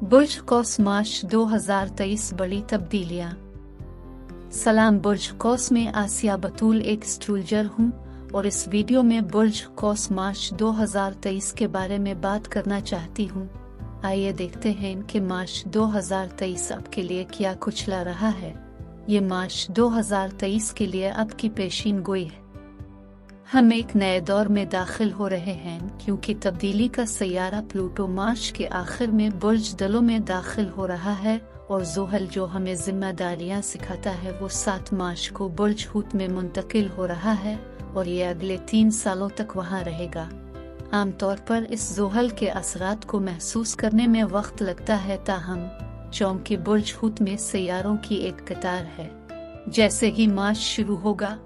बुर्ज कौस मार्च 2023 बड़ी तब्दीलियां। सलाम, बुर्ज कौस में आसिया बतूल एक एस्ट्रोलॉजर हूँ और इस वीडियो में बुर्ज कौस मार्च 2023 के बारे में बात करना चाहती हूँ। आइए देखते हैं कि मार्च 2023 आपके लिए क्या कुछ ला रहा है। ये मार्च 2023 के लिए आपकी पेशीन गोई है। हम एक नए दौर में दाखिल हो रहे हैं क्योंकि तब्दीली का सैयारा प्लूटो मार्च के आखिर में बुर्ज दलों में दाखिल हो रहा है और ज़ोहल जो हमें जिम्मेदारियां सिखाता है वो 7 मार्च को बुर्ज हूत में मुंतकिल हो रहा है और ये अगले 3 सालों तक वहां रहेगा। आमतौर पर इस ज़ोहल के असरात को महसूस करने में वक्त लगता है, ताहम चौंकी बुर्ज हूत में सैयारों की एक कतार है। जैसे ही मार्च शुरू होगा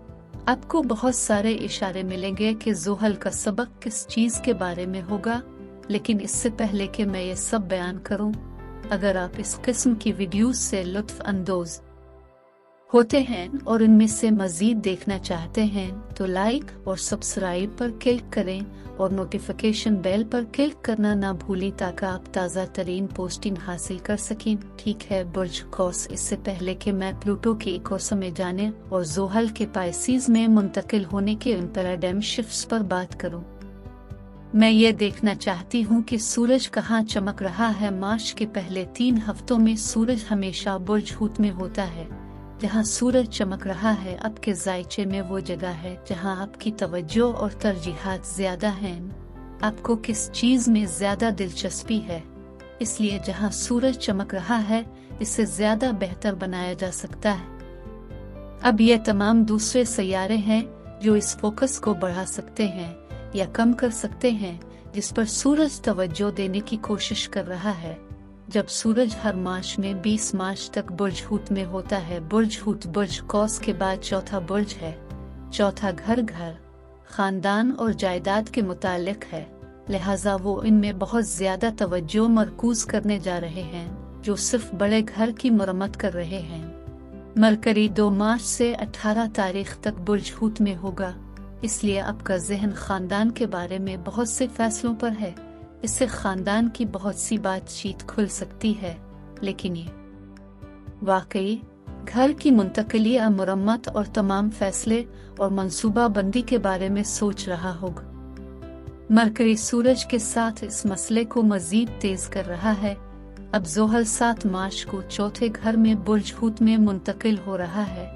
आपको बहुत सारे इशारे मिलेंगे कि ज़ोहल का सबक किस चीज़ के बारे में होगा। लेकिन इससे पहले कि मैं ये सब बयान करूं, अगर आप इस किस्म की वीडियोस से लुत्फ अंदोज होते हैं और इनमें से मजीद देखना चाहते हैं तो लाइक और सब्सक्राइब पर क्लिक करें और नोटिफिकेशन बेल पर क्लिक करना ना भूलें ताकि आप ताज़ा तरीन पोस्टिंग हासिल कर सकें। ठीक है बुर्ज कौस, इससे पहले कि मैं प्लूटो के इकोस में जाने और ज़ोहल के पाइसिस में मुंतकिल होने के इन पैराडाइम शिफ्ट्स पर बात करूं, मैं ये देखना चाहती हूँ कि सूरज कहाँ चमक रहा है। मार्च के पहले 3 हफ्तों में सूरज हमेशा बुर्ज हूत में होता है। जहाँ सूरज चमक रहा है आपके जायचे में वो जगह है जहाँ आपकी तवज्जो और तरजीहात ज्यादा हैं। आपको किस चीज में ज्यादा दिलचस्पी है, इसलिए जहाँ सूरज चमक रहा है इसे ज्यादा बेहतर बनाया जा सकता है। अब ये तमाम दूसरे सैयारे हैं जो इस फोकस को बढ़ा सकते हैं या कम कर सकते हैं जिस पर सूरज तवज्जो देने की कोशिश कर रहा है। जब सूरज हर मार्च में 20 मार्च तक बुर्ज हूत में होता है। बुर्ज हूत बुर्ज कौस के बाद चौथा बुर्ज है। चौथा घर खानदान और जायदाद के मुतालिक है, लिहाजा वो इनमें बहुत ज्यादा तवज्जो मरकूज करने जा रहे हैं जो सिर्फ बड़े घर की मरम्मत कर रहे हैं। मरकरी 2 मार्च से 18 तारीख तक बुर्ज हूत में होगा, इसलिए आपका जहन खानदान के बारे में बहुत से फैसलों पर है। इससे खानदान की बहुत सी बातचीत खुल सकती है, लेकिन ये वाकई घर की मुंतकिली या मुरम्मत और तमाम फैसले और मंसूबा बंदी के बारे में सोच रहा होगा। मरकरी सूरज के साथ इस मसले को मजीद तेज कर रहा है। अब ज़ोहल 7 मार्च को चौथे घर में बुर्ज हूत में मुंतकिल हो रहा है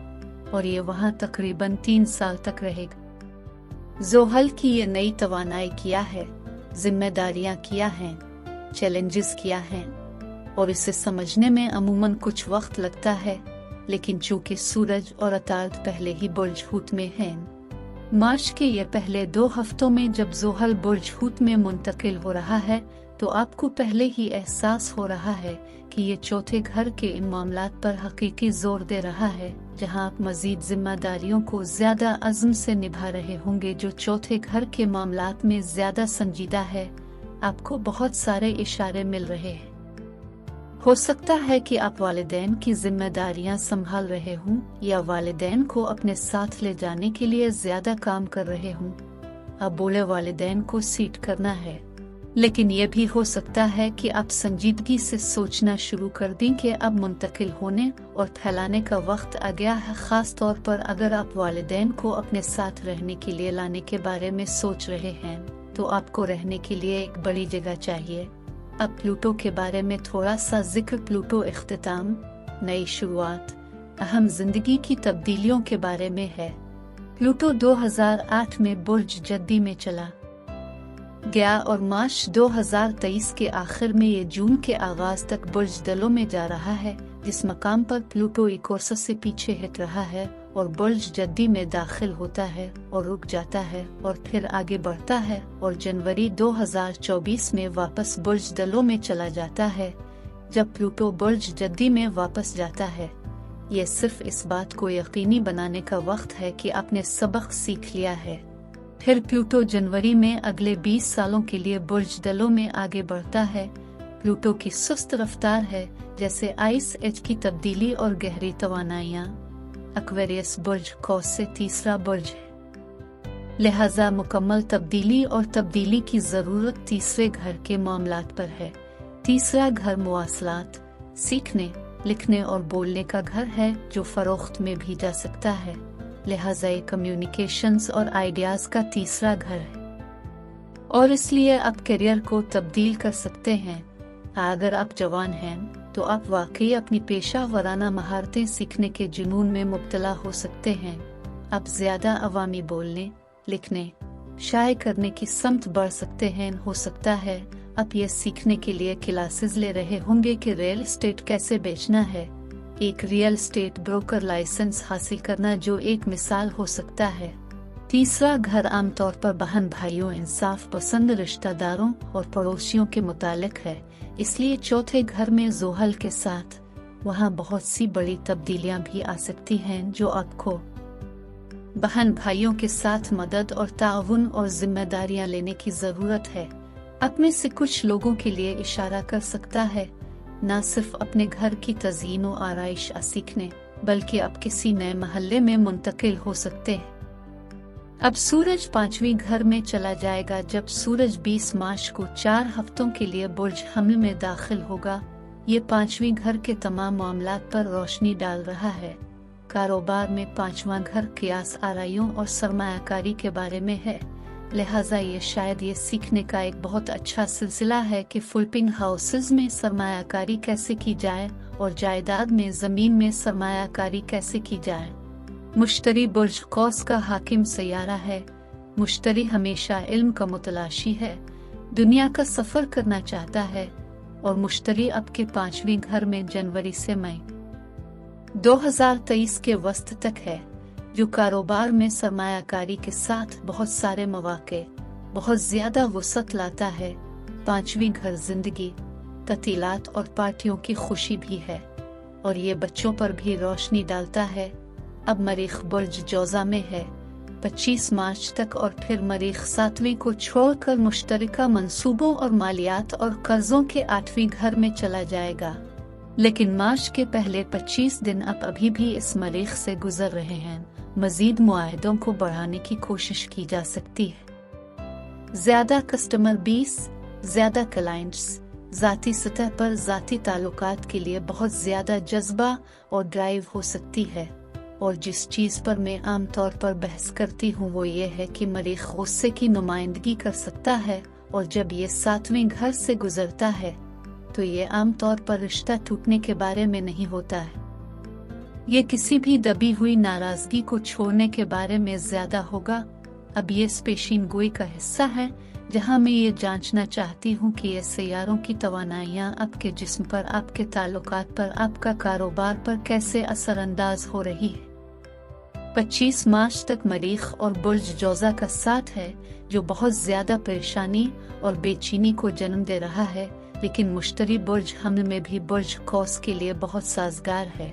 और ये वहाँ तकरीबन 3 साल तक रहेगा। ज़ोहल की ये नई तवानाई क्या है, जिम्मेदारियां क्या हैं, चैलेंजेस क्या हैं, और इसे समझने में अमूमन कुछ वक्त लगता है। लेकिन चूंकि सूरज और अतार्द पहले ही बुर्ज हूत में हैं, मार्च के ये पहले 2 हफ्तों में जब ज़ोहल बुर्ज हूत में मुंतकिल हो रहा है तो आपको पहले ही एहसास हो रहा है कि ये चौथे घर के इन मामलात पर हकीकी जोर दे रहा है जहां आप मजीद जिम्मेदारियों को ज्यादा अज़्म से निभा रहे होंगे, जो चौथे घर के मामलात में ज्यादा संजीदा है। आपको बहुत सारे इशारे मिल रहे हैं। हो सकता है कि आप वालिदैन की जिम्मेदारियां संभाल रहे हों या वालिदैन को अपने साथ ले जाने के लिए ज्यादा काम कर रहे हों। अब बोले वालिदैन को सीट करना है, लेकिन ये भी हो सकता है कि आप संजीदगी से सोचना शुरू कर दें कि अब मुंतकिल होने और फैलाने का वक्त आ गया है। खास तौर पर अगर आप वालिदैन को अपने साथ रहने के लिए लाने के बारे में सोच रहे हैं तो आपको रहने के लिए एक बड़ी जगह चाहिए। अब प्लूटो के बारे में थोड़ा सा जिक्र। प्लूटो इख्तिताम, नई शुरुआत, अहम जिंदगी की तब्दीलियों के बारे में है। प्लूटो 2008 में बुर्ज जद्दी में चला गया और मार्च 2023 के आखिर में ये जून के आगाज तक बुर्ज दलों में जा रहा है, जिस मकाम पर प्लूटो इकोर्स से पीछे हट रहा है और बुर्ज जद्दी में दाखिल होता है और रुक जाता है और फिर आगे बढ़ता है और जनवरी 2024 में वापस बुर्ज दलों में चला जाता है। जब प्लूटो बुर्ज जद्दी में वापस जाता है, ये सिर्फ इस बात को यकीनी बनाने का वक्त है कि आपने सबक सीख लिया है। फिर प्लूटो जनवरी में अगले 20 सालों के लिए बुर्ज दलों में आगे बढ़ता है। प्लूटो की सुस्त रफ्तार है जैसे आइस एज की तब्दीली और गहरी तवानाइयां। एक्वेरियस बुर्ज कौस से तीसरा बुर्ज है, लिहाजा मुकम्मल तब्दीली और तब्दीली की जरूरत तीसरे घर के मामलात पर है। तीसरा घर मुआसलात, सीखने, लिखने और बोलने का घर है जो फरोख्त में भी जा सकता है, लिहाजा ये कम्युनिकेशंस और आइडियाज का तीसरा घर है और इसलिए आप करियर को तब्दील कर सकते हैं। अगर आप जवान हैं तो आप वाकई अपनी पेशा वराना महारतें सीखने के जुनून में मुब्तला हो सकते हैं। आप ज्यादा अवामी बोलने, लिखने, शाये करने की समत बढ़ सकते हैं। हो सकता है आप ये सीखने के लिए क्लासेस ले रहे होंगे कि रियल एस्टेट कैसे बेचना है, एक रियल एस्टेट ब्रोकर लाइसेंस हासिल करना जो एक मिसाल हो सकता है। तीसरा घर आमतौर पर बहन भाइयों, इंसाफ पसंद रिश्तेदारों और पड़ोसियों के मुतालिक है, इसलिए चौथे घर में ज़ोहल के साथ वहाँ बहुत सी बड़ी तब्दीलियां भी आ सकती हैं जो आपको बहन भाइयों के साथ मदद और ताउन और जिम्मेदारियां लेने की ज़रूरत है। आप में से कुछ लोगों के लिए इशारा कर सकता है न सिर्फ अपने घर की तज़ीन और आराइश सीखने, बल्कि आप किसी नए महल्ले में मुंतकिल हो सकते हैं। अब सूरज 5वीं घर में चला जाएगा जब सूरज 20 मार्च को 4 हफ्तों के लिए बुर्ज हमल में दाखिल होगा। ये 5वीं घर के तमाम मामलात पर रोशनी डाल रहा है। कारोबार में 5वां घर कियास आराइयों और सरमायाकारी के बारे में है, लिहाजा ये शायद ये सीखने का एक बहुत अच्छा सिलसिला है कि फ्लिपिंग हाउसेज में सरमायाकारी कैसे की जाए और जायदाद में ज़मीन में सरमायाकारी कैसे की जाए। मुश्तरी बुर्ज कौस का हाकिम सैयारा है। मुश्तरी हमेशा इल्म का मुतलाशी है, दुनिया का सफर करना चाहता है और मुश्तरी अब के 5वीं घर में जनवरी से मई 2023 के वस्त तक है, जो कारोबार में सरमायाकारी के साथ बहुत सारे मौके, बहुत ज्यादा वसत लाता है। 5वीं घर जिंदगी, ततीलात और पार्टियों की खुशी भी है और ये बच्चों पर भी रोशनी डालता है। अब मरीख बुर्ज जौजा में है 25 मार्च तक और फिर मरीख 7वीं को छोड़कर मुश्तरका मंसूबों और मालियात और कर्जों के 8वीं घर में चला जाएगा। लेकिन मार्च के पहले 25 दिन अब अभी भी इस मरीख से गुजर रहे हैं। मजीद मुआहदों को बढ़ाने की कोशिश की जा सकती है। ज्यादा कस्टमर बेस, ज्यादा क्लाइंट्स, जाती सतह पर जाती ताल्लुकात के लिए बहुत ज्यादा जज्बा और ड्राइव हो सकती है। और जिस चीज पर मैं आमतौर पर बहस करती हूँ वो ये है कि मरीख गुस्से की नुमाइंदगी कर सकता है और जब ये 7वें घर से गुजरता है तो ये आमतौर पर रिश्ता टूटने के बारे में नहीं होता है। ये किसी भी दबी हुई नाराजगी को छोड़ने के बारे में ज्यादा होगा। अब ये पेशीन गोई का हिस्सा है जहां मैं ये जांचना चाहती हूँ कि ये सैयारों की तवानाइयाँ आपके जिस्म पर, आपके ताल्लुकात पर, आपका कारोबार पर कैसे असरअंदाज हो रही है। 25 मार्च तक मरीख और बुर्ज जौजा का साथ है जो बहुत ज्यादा परेशानी और बेचैनी को जन्म दे रहा है, लेकिन मुश्तरी बुर्ज हमल में भी बुर्ज कौस के लिए बहुत साजगार है,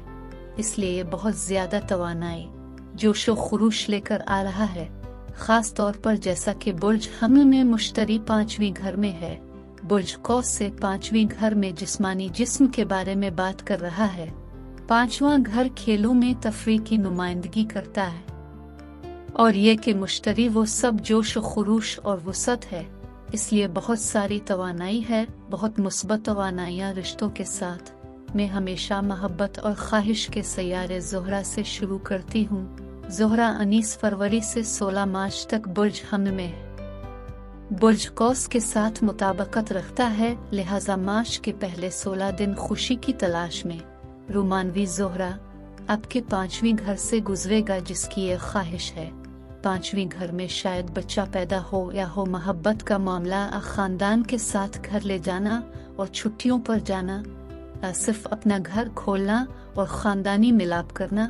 इसलिए ये बहुत ज्यादा तवानाई, जोशो खुरूश लेकर आ रहा है। खास तौर पर जैसा कि बुर्ज हमल में मुश्तरी 5वीं घर में है, बुर्ज कौस से 5वीं घर में जिस्मानी जिस्म के बारे में बात कर रहा है। 5वां घर खेलों में तफरीह की नुमाइंदगी करता है और ये कि मुश्तरी वो सब जोश खुरूश और वसत है, इसलिए बहुत सारी तवानाई है, बहुत मुस्बत तवानाइयाँ रिश्तों के साथ। मैं हमेशा मोहब्बत और ख्वाहिश के सैयारे ज़ोहरा से शुरू करती हूँ। ज़ोहरा 19 फरवरी से 16 मार्च तक बुर्ज हमल में है। बुर्ज कौस के साथ मुताबकत रखता है, लिहाजा मार्च के पहले 16 दिन खुशी की तलाश में रोमानवी ज़ोहरा आपके 5वीं घर से गुजरेगा जिसकी ये ख्वाहिश है। 5वीं घर में शायद बच्चा पैदा हो या हो मोहब्बत का मामला, खानदान के साथ घर ले जाना और छुट्टियों पर जाना, सिर्फ अपना घर खोलना और खानदानी मिलाप करना,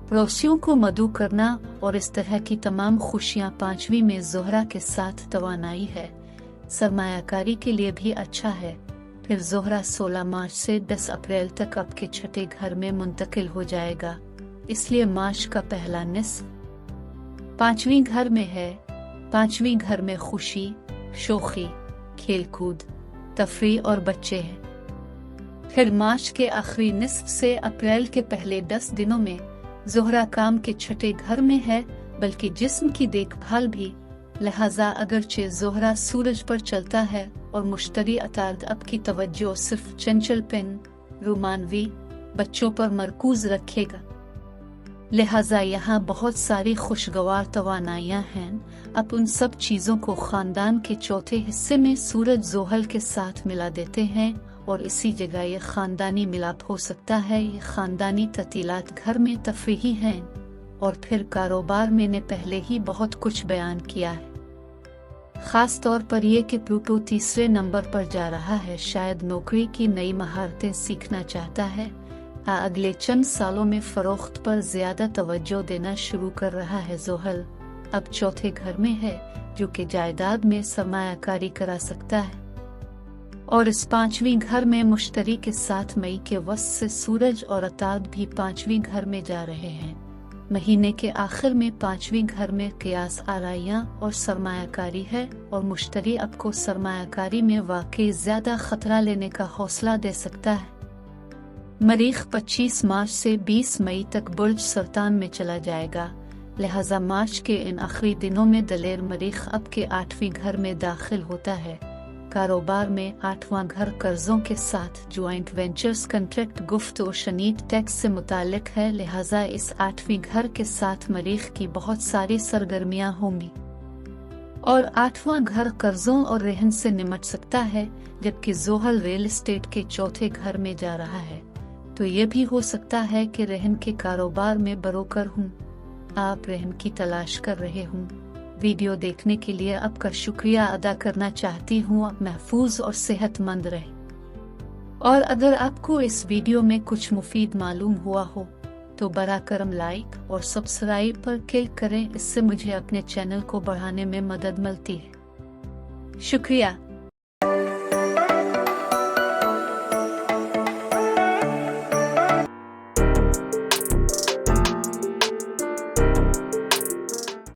पड़ोसियों को मदऊ करना और इस तरह की तमाम खुशियाँ 5वीं में ज़ोहरा के साथ तवानाई है। सरमायाकारी के लिए भी अच्छा है। फिर ज़ोहरा 16 मार्च से 10 अप्रैल तक आपके छठे घर में मुंतकिल हो जाएगा, इसलिए मार्च का पहला निस्फ 5वीं घर में है। 5वीं घर में खुशी, शोखी, खेलकूद, तफरीह और बच्चे हैं। फिर मार्च के आखिरी निस्फ से अप्रैल के पहले 10 दिनों में ज़ोहरा काम के छठे घर में है, बल्कि जिस्म की देखभाल भी। लिहाजा अगरचे ज़ोहरा सूरज पर चलता है और मुश्तरी अताद अब की तवज्जो सिर्फ चंचल पेन रोमानवी बच्चों पर मरकूज रखेगा, लिहाजा यहाँ बहुत सारी खुशगवार तवानाइयाँ हैं। अब उन सब चीज़ों को ख़ानदान के चौथे हिस्से में सूरज जोहल के साथ मिला देते हैं और इसी जगह ये ख़ानदानी मिलाप हो सकता है। ये ख़ानदानी ततीलात घर में तफरीही हैं और फिर कारोबार में ने पहले ही बहुत कुछ बयान किया है, ख़ास तौर पर यह कि प्लूटो तीसरे नंबर पर जा रहा है, शायद नौकरी की नई महारतें सीखना चाहता है। अगले चंद सालों में फरोख्त पर ज्यादा तवज्जो देना शुरू कर रहा है। जोहल अब चौथे घर में है जो कि जायदाद में सरमायाकारी करा सकता है और इस पांचवीं घर में मुश्तरी के साथ मई के वस्त से सूरज और अताद भी पांचवीं घर में जा रहे हैं। महीने के आखिर में पांचवीं घर में कियास आराइयाँ और सरमायाकारी है और मुश्तरी आपको सरमायाकारी में वाकई ज्यादा खतरा लेने का हौसला दे सकता है। मरीख 25 मार्च से 20 मई तक बुर्ज सरतान में चला जाएगा, लिहाजा मार्च के इन आखिरी दिनों में दलेर मरीख अब के 8वीं घर में दाखिल होता है। कारोबार में 8वां घर कर्जों के साथ ज्वाइंट वेंचर्स कंट्रैक्ट गुफ्त और शनीद टैक्स से मुतालिक है, लिहाजा इस 8वीं घर के साथ मरीख की बहुत सारी सरगर्मियां होंगी और 8वां घर कर्जों और रहन से निमट सकता है। जबकि जोहल रियल एस्टेट के चौथे घर में जा रहा है तो ये भी हो सकता है कि रहन के कारोबार में बरोकर हूँ, आप रहन की तलाश कर रहे हूँ। वीडियो देखने के लिए आपका शुक्रिया अदा करना चाहती हूँ। आप महफूज और सेहतमंद रहे और अगर आपको इस वीडियो में कुछ मुफीद मालूम हुआ हो तो बरा करम लाइक और सब्सक्राइब पर क्लिक करें, इससे मुझे अपने चैनल को बढ़ाने में मदद मिलती है। शुक्रिया।